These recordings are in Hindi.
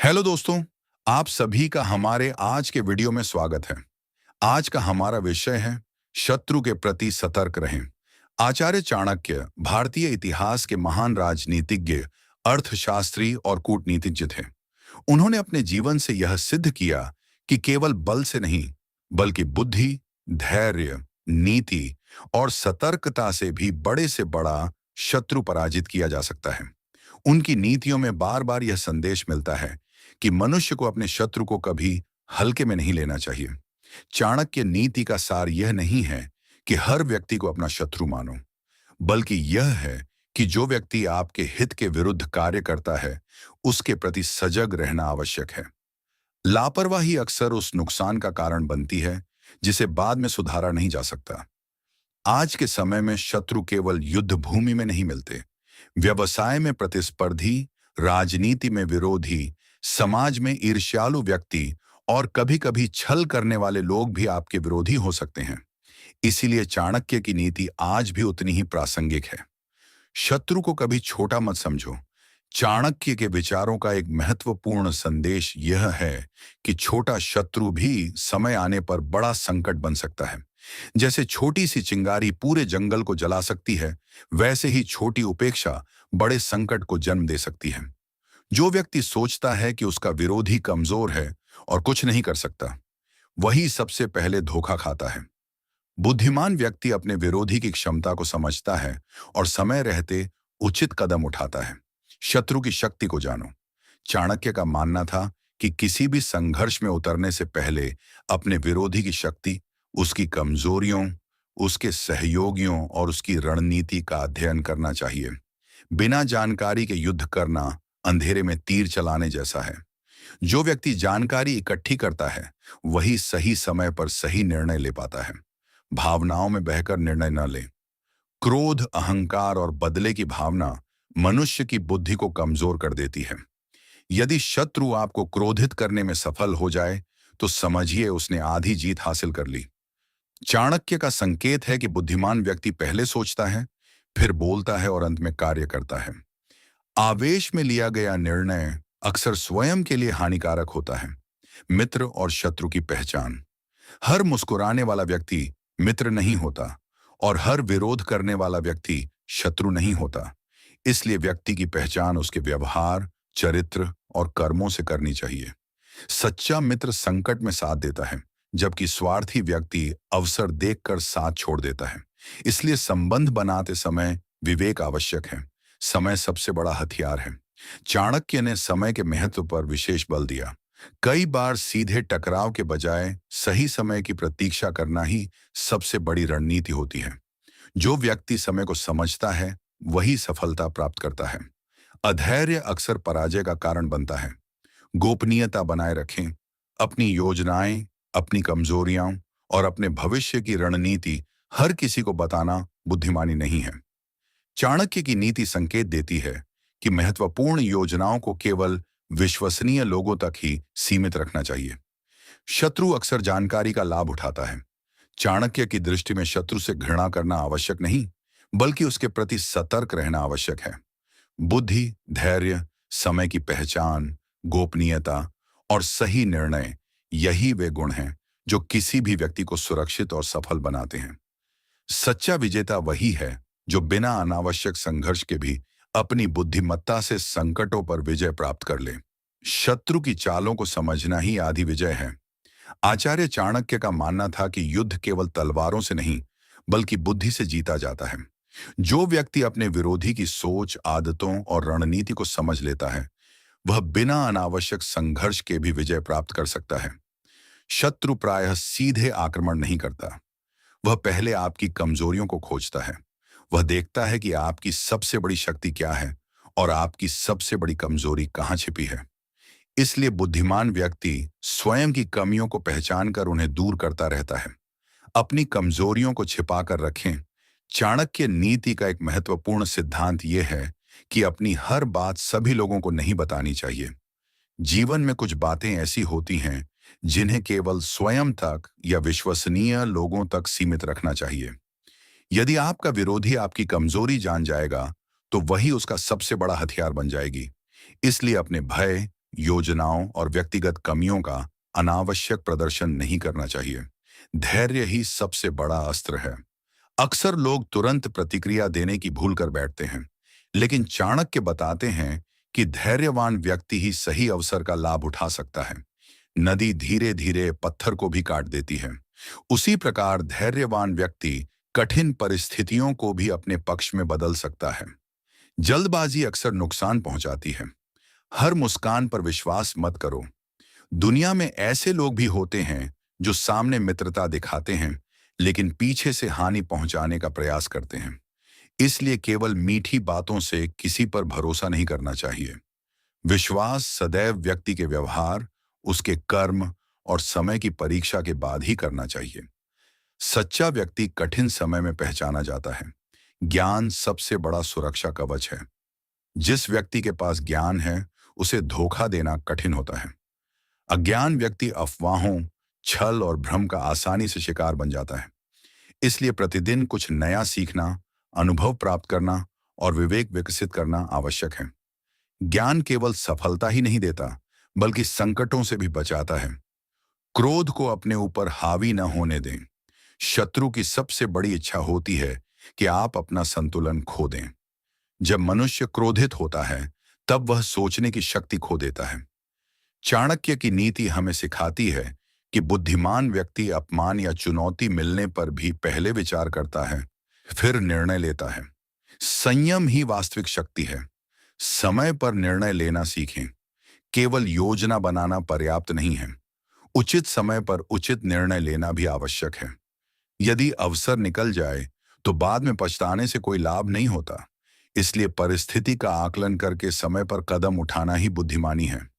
हेलो दोस्तों, आप सभी का हमारे आज के वीडियो में स्वागत है। आज का हमारा विषय है शत्रु के प्रति सतर्क रहें। आचार्य चाणक्य भारतीय इतिहास के महान राजनीतिज्ञ, अर्थशास्त्री और कूटनीतिज्ञ थे। उन्होंने अपने जीवन से यह सिद्ध किया कि केवल बल से नहीं, बल्कि बुद्धि, धैर्य, नीति और सतर्कता से भी बड़े से बड़ा शत्रु पराजित किया जा सकता है। उनकी नीतियों में बार बार यह संदेश मिलता है कि मनुष्य को अपने शत्रु को कभी हल्के में नहीं लेना चाहिए। चाणक्य नीति का सार यह नहीं है कि हर व्यक्ति को अपना शत्रु मानो, बल्कि यह है कि जो व्यक्ति आपके हित के विरुद्ध कार्य करता है, उसके प्रति सजग रहना आवश्यक है। लापरवाही अक्सर उस नुकसान का कारण बनती है जिसे बाद में सुधारा नहीं जा सकता। आज के समय में शत्रु केवल युद्ध भूमि में नहीं मिलते, व्यवसाय में प्रतिस्पर्धी, राजनीति में विरोधी, समाज में ईर्ष्यालु व्यक्ति और कभी-कभी छल करने वाले लोग भी आपके विरोधी हो सकते हैं। इसीलिए चाणक्य की नीति आज भी उतनी ही प्रासंगिक है। शत्रु को कभी छोटा मत समझो। चाणक्य के विचारों का एक महत्वपूर्ण संदेश यह है कि छोटा शत्रु भी समय आने पर बड़ा संकट बन सकता है। जैसे छोटी सी चिंगारी पूरे जंगल को जला सकती है, वैसे ही छोटी उपेक्षा बड़े संकट को जन्म दे सकती है। जो व्यक्ति सोचता है कि उसका विरोधी कमजोर है और कुछ नहीं कर सकता, वही सबसे पहले धोखा खाता है। बुद्धिमान व्यक्ति अपने विरोधी की क्षमता को समझता है और समय रहते उचित कदम उठाता है। शत्रु की शक्ति को जानो। चाणक्य का मानना था कि किसी भी संघर्ष में उतरने से पहले अपने विरोधी की शक्ति, उसकी कमजोरियों, उसके सहयोगियों और उसकी रणनीति का अध्ययन करना चाहिए। बिना जानकारी के युद्ध करना अंधेरे में तीर चलाने जैसा है। जो व्यक्ति जानकारी इकट्ठी करता है, वही सही समय पर सही निर्णय ले पाता है। भावनाओं में बहकर निर्णय न ले। क्रोध, अहंकार और बदले की भावना मनुष्य की बुद्धि को कमजोर कर देती है। यदि शत्रु आपको क्रोधित करने में सफल हो जाए, तो समझिए उसने आधी जीत हासिल कर ली। चाणक्य का संकेत है कि बुद्धिमान व्यक्ति पहले सोचता है, फिर बोलता है और अंत में कार्य करता है। आवेश में लिया गया निर्णय अक्सर स्वयं के लिए हानिकारक होता है। मित्र और शत्रु की पहचान। हर मुस्कुराने वाला व्यक्ति मित्र नहीं होता और हर विरोध करने वाला व्यक्ति शत्रु नहीं होता। इसलिए व्यक्ति की पहचान उसके व्यवहार, चरित्र और कर्मों से करनी चाहिए। सच्चा मित्र संकट में साथ देता है, जबकि स्वार्थी व्यक्ति अवसर देखकर साथ छोड़ देता है। इसलिए संबंध बनाते समय विवेक आवश्यक है। समय सबसे बड़ा हथियार है। चाणक्य ने समय के महत्व पर विशेष बल दिया। कई बार सीधे टकराव के बजाय सही समय की प्रतीक्षा करना ही सबसे बड़ी रणनीति होती है। जो व्यक्ति समय को समझता है, वही सफलता प्राप्त करता है। अधैर्य अक्सर पराजय का कारण बनता है। गोपनीयता बनाए रखें। अपनी योजनाएं, अपनी कमजोरियां और अपने भविष्य की रणनीति हर किसी को बताना बुद्धिमानी नहीं है। चाणक्य की नीति संकेत देती है कि महत्वपूर्ण योजनाओं को केवल विश्वसनीय लोगों तक ही सीमित रखना चाहिए। शत्रु अक्सर जानकारी का लाभ उठाता है। चाणक्य की दृष्टि में शत्रु से घृणा करना आवश्यक नहीं, बल्कि उसके प्रति सतर्क रहना आवश्यक है। बुद्धि, धैर्य, समय की पहचान, गोपनीयता और सही निर्णय, यही वे गुण हैं जो किसी भी व्यक्ति को सुरक्षित और सफल बनाते हैं। सच्चा विजेता वही है जो बिना अनावश्यक संघर्ष के भी अपनी बुद्धिमत्ता से संकटों पर विजय प्राप्त कर ले। शत्रु की चालों को समझना ही आधी विजय है। आचार्य चाणक्य का मानना था कि युद्ध केवल तलवारों से नहीं, बल्कि बुद्धि से जीता जाता है। जो व्यक्ति अपने विरोधी की सोच, आदतों और रणनीति को समझ लेता है, वह बिना अनावश्यक संघर्ष के भी विजय प्राप्त कर सकता है। शत्रु प्रायः सीधे आक्रमण नहीं करता। वह पहले आपकी कमजोरियों को खोजता है। वह देखता है कि आपकी सबसे बड़ी शक्ति क्या है और आपकी सबसे बड़ी कमजोरी कहाँ छिपी है। इसलिए बुद्धिमान व्यक्ति स्वयं की कमियों को पहचान कर उन्हें दूर करता रहता है। अपनी कमजोरियों को छिपा कर रखें। चाणक्य नीति का एक महत्वपूर्ण सिद्धांत यह है कि अपनी हर बात सभी लोगों को नहीं बतानी चाहिए। जीवन में कुछ बातें ऐसी होती हैं जिन्हें केवल स्वयं तक या विश्वसनीय लोगों तक सीमित रखना चाहिए। यदि आपका विरोधी आपकी कमजोरी जान जाएगा, तो वही उसका सबसे बड़ा हथियार बन जाएगी। इसलिए अपने भय योजनाओं और व्यक्तिगत कमियों का अनावश्यक प्रदर्शन नहीं करना चाहिए। धैर्य ही सबसे बड़ा अस्त्र है। अक्सर लोग तुरंत प्रतिक्रिया देने की भूल कर बैठते हैं, लेकिन चाणक्य बताते हैं कि धैर्यवान व्यक्ति ही सही अवसर का लाभ उठा सकता है। नदी धीरे धीरे पत्थर को भी काट देती है। उसी प्रकार धैर्यवान व्यक्ति कठिन परिस्थितियों को भी अपने पक्ष में बदल सकता है। जल्दबाजी अक्सर नुकसान पहुंचाती है। हर मुस्कान पर विश्वास मत करो। दुनिया में ऐसे लोग भी होते हैं जो सामने मित्रता दिखाते हैं, लेकिन पीछे से हानि पहुंचाने का प्रयास करते हैं। इसलिए केवल मीठी बातों से किसी पर भरोसा नहीं करना चाहिए। विश्वास सदैव व्यक्ति के व्यवहार, उसके कर्म और समय की परीक्षा के बाद ही करना चाहिए। सच्चा व्यक्ति कठिन समय में पहचाना जाता है। ज्ञान सबसे बड़ा सुरक्षा कवच है। जिस व्यक्ति के पास ज्ञान है, उसे धोखा देना कठिन होता है। अज्ञान व्यक्ति अफवाहों, छल और भ्रम का आसानी से शिकार बन जाता है। इसलिए प्रतिदिन कुछ नया सीखना, अनुभव प्राप्त करना और विवेक विकसित करना आवश्यक है। ज्ञान केवल सफलता ही नहीं देता, बल्कि संकटों से भी बचाता है। क्रोध को अपने ऊपर हावी न होने दें। शत्रु की सबसे बड़ी इच्छा होती है कि आप अपना संतुलन खो दें। जब मनुष्य क्रोधित होता है, तब वह सोचने की शक्ति खो देता है। चाणक्य की नीति हमें सिखाती है कि बुद्धिमान व्यक्ति अपमान या चुनौती मिलने पर भी पहले विचार करता है, फिर निर्णय लेता है। संयम ही वास्तविक शक्ति है। समय पर निर्णय लेना सीखें। केवल योजना बनाना पर्याप्त नहीं है। उचित समय पर उचित निर्णय लेना भी आवश्यक है। यदि अवसर निकल जाए तो बाद में पछताने से कोई लाभ नहीं होता। इसलिए परिस्थिति का आकलन करके समय पर कदम उठाना ही बुद्धिमानी है।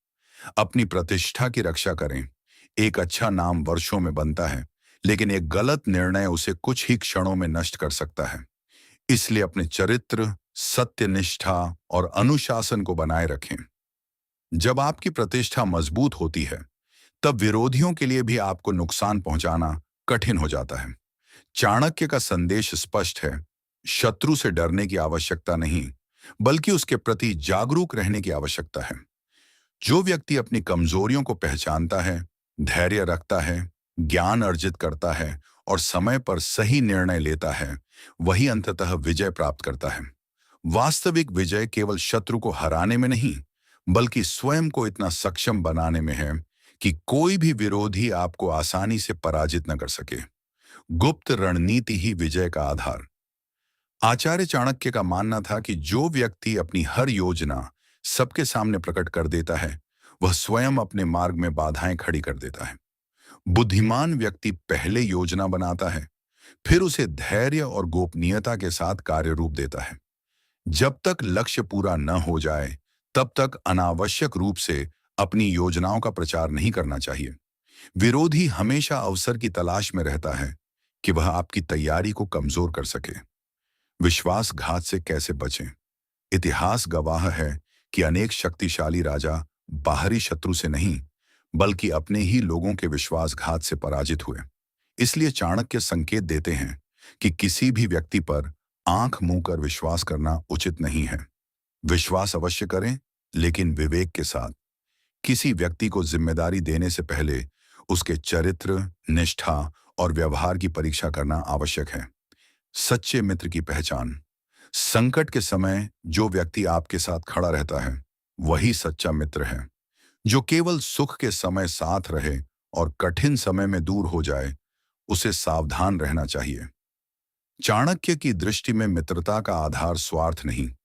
अपनी प्रतिष्ठा की रक्षा करें। एक अच्छा नाम वर्षों में बनता है, लेकिन एक गलत निर्णय उसे कुछ ही क्षणों में नष्ट कर सकता है। इसलिए अपने चरित्र, सत्यनिष्ठा और अनुशासन को बनाए रखें। जब आपकी प्रतिष्ठा मजबूत होती है, तब विरोधियों के लिए भी आपको नुकसान पहुंचाना कठिन हो जाता है। चाणक्य का संदेश स्पष्ट है। शत्रु से डरने की आवश्यकता नहीं, बल्कि उसके प्रति जागरूक रहने की आवश्यकता है। जो व्यक्ति अपनी कमजोरियों को पहचानता है, धैर्य रखता है, ज्ञान अर्जित करता है और समय पर सही निर्णय लेता है, वही अंततः विजय प्राप्त करता है। वास्तविक विजय केवल शत्रु को हराने में नहीं, बल्कि स्वयं को इतना सक्षम बनाने में है कि कोई भी विरोधी आपको आसानी से पराजित न कर सके। गुप्त रणनीति ही विजय का आधार। आचार्य चाणक्य का मानना था कि जो व्यक्ति अपनी हर योजना सबके सामने प्रकट कर देता है, वह स्वयं अपने मार्ग में बाधाएं खड़ी कर देता है। बुद्धिमान व्यक्ति पहले योजना बनाता है, फिर उसे धैर्य और गोपनीयता के साथ कार्य रूप देता है। जब तक लक्ष्य पूरा न हो जाए, तब तक अनावश्यक रूप से अपनी योजनाओं का प्रचार नहीं करना चाहिए। विरोधी हमेशा अवसर की तलाश में रहता है कि वह आपकी तैयारी को कमजोर कर सके। विश्वासघात से कैसे बचें? इतिहास गवाह है कि अनेक शक्तिशाली राजा बाहरी शत्रु से नहीं, बल्कि अपने ही लोगों के विश्वासघात से पराजित हुए। इसलिए चाणक्य संकेत देते हैं कि किसी भी व्यक्ति पर आंख मूंद कर विश्वास करना उचित नहीं है। विश्वास अवश्य करें, लेकिन विवेक के साथ। किसी व्यक्ति को जिम्मेदारी देने से पहले उसके चरित्र, निष्ठा और व्यवहार की परीक्षा करना आवश्यक है। सच्चे मित्र की पहचान। संकट के समय जो व्यक्ति आपके साथ खड़ा रहता है, वही सच्चा मित्र है। जो केवल सुख के समय साथ रहे और कठिन समय में दूर हो जाए, उसे सावधान रहना चाहिए। चाणक्य की दृष्टि में मित्रता का आधार स्वार्थ नहीं,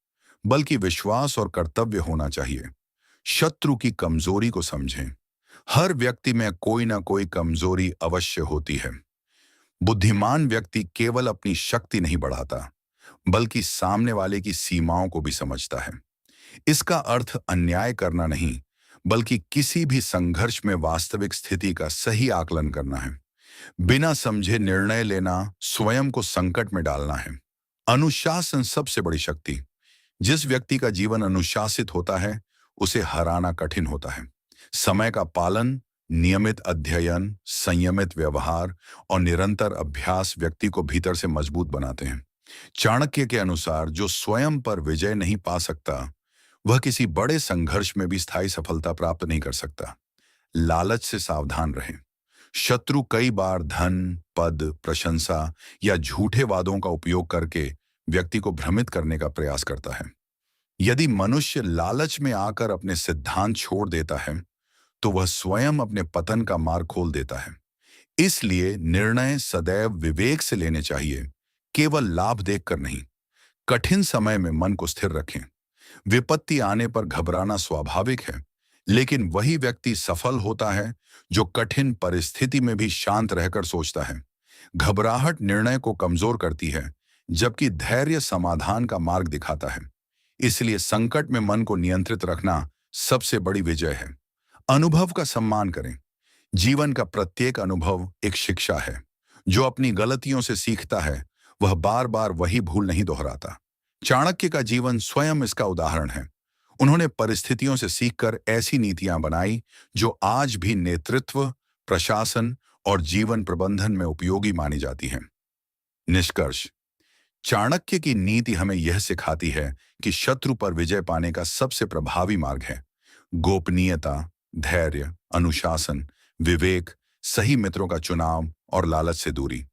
बल्कि विश्वास और कर्तव्य होना चाहिए। शत्रु की कमजोरी को समझें। हर व्यक्ति में कोई ना कोई कमजोरी अवश्य होती है। बुद्धिमान व्यक्ति केवल अपनी शक्ति नहीं बढ़ाता, बल्कि सामने वाले की सीमाओं को भी समझता है। इसका अर्थ अन्याय करना नहीं, बल्कि किसी भी संघर्ष में वास्तविक स्थिति का सही आकलन करना है। बिना समझे निर्णय लेना स्वयं को संकट में डालना है। अनुशासन सबसे बड़ी शक्ति। जिस व्यक्ति का जीवन अनुशासित होता है, उसे हराना कठिन होता है। समय का पालन, नियमित अध्ययन, संयमित व्यवहार और निरंतर अभ्यास व्यक्ति को भीतर से मजबूत बनाते हैं। चाणक्य के अनुसार जो स्वयं पर विजय नहीं पा सकता, वह किसी बड़े संघर्ष में भी स्थायी सफलता प्राप्त नहीं कर सकता। लालच से सावधान रहें। शत्रु कई बार धन, पद, प्रशंसा या झूठे वादों का उपयोग करके व्यक्ति को भ्रमित करने का प्रयास करता है। यदि मनुष्य लालच में आकर अपने सिद्धांत छोड़ देता है, तो वह स्वयं अपने पतन का मार्ग खोल देता है। इसलिए निर्णय सदैव विवेक से लेने चाहिए, केवल लाभ देखकर नहीं। कठिन समय में मन को स्थिर रखें। विपत्ति आने पर घबराना स्वाभाविक है, लेकिन वही व्यक्ति सफल होता है जो कठिन परिस्थिति में भी शांत रहकर सोचता है। घबराहट निर्णय को कमजोर करती है, जबकि धैर्य समाधान का मार्ग दिखाता है। इसलिए संकट में मन को नियंत्रित रखना सबसे बड़ी विजय है। अनुभव का सम्मान करें। जीवन का प्रत्येक अनुभव एक शिक्षा है। जो अपनी गलतियों से सीखता है, वह बार बार वही भूल नहीं दोहराता। चाणक्य का जीवन स्वयं इसका उदाहरण है। उन्होंने परिस्थितियों से सीखकर ऐसी नीतियां बनाई जो आज भी नेतृत्व, प्रशासन और जीवन प्रबंधन में उपयोगी मानी जाती हैं। निष्कर्ष: चाणक्य की नीति हमें यह सिखाती है कि शत्रु पर विजय पाने का सबसे प्रभावी मार्ग है गोपनीयता, धैर्य, अनुशासन, विवेक, सही मित्रों का चुनाव और लालच से दूरी।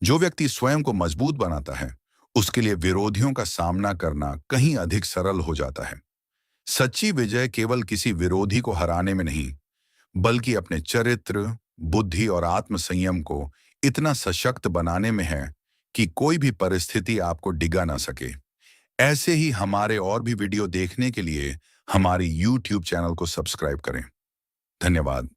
जो व्यक्ति स्वयं को मजबूत बनाता है, उसके लिए विरोधियों का सामना करना कहीं अधिक सरल हो जाता है। सच्ची विजय केवल किसी विरोधी को हराने में नहीं, बल्कि अपने चरित्र, बुद्धि और आत्मसंयम को इतना सशक्त बनाने में है कि कोई भी परिस्थिति आपको डिगा ना सके। ऐसे ही हमारे और भी वीडियो देखने के लिए हमारी YouTube चैनल को सब्सक्राइब करें। धन्यवाद।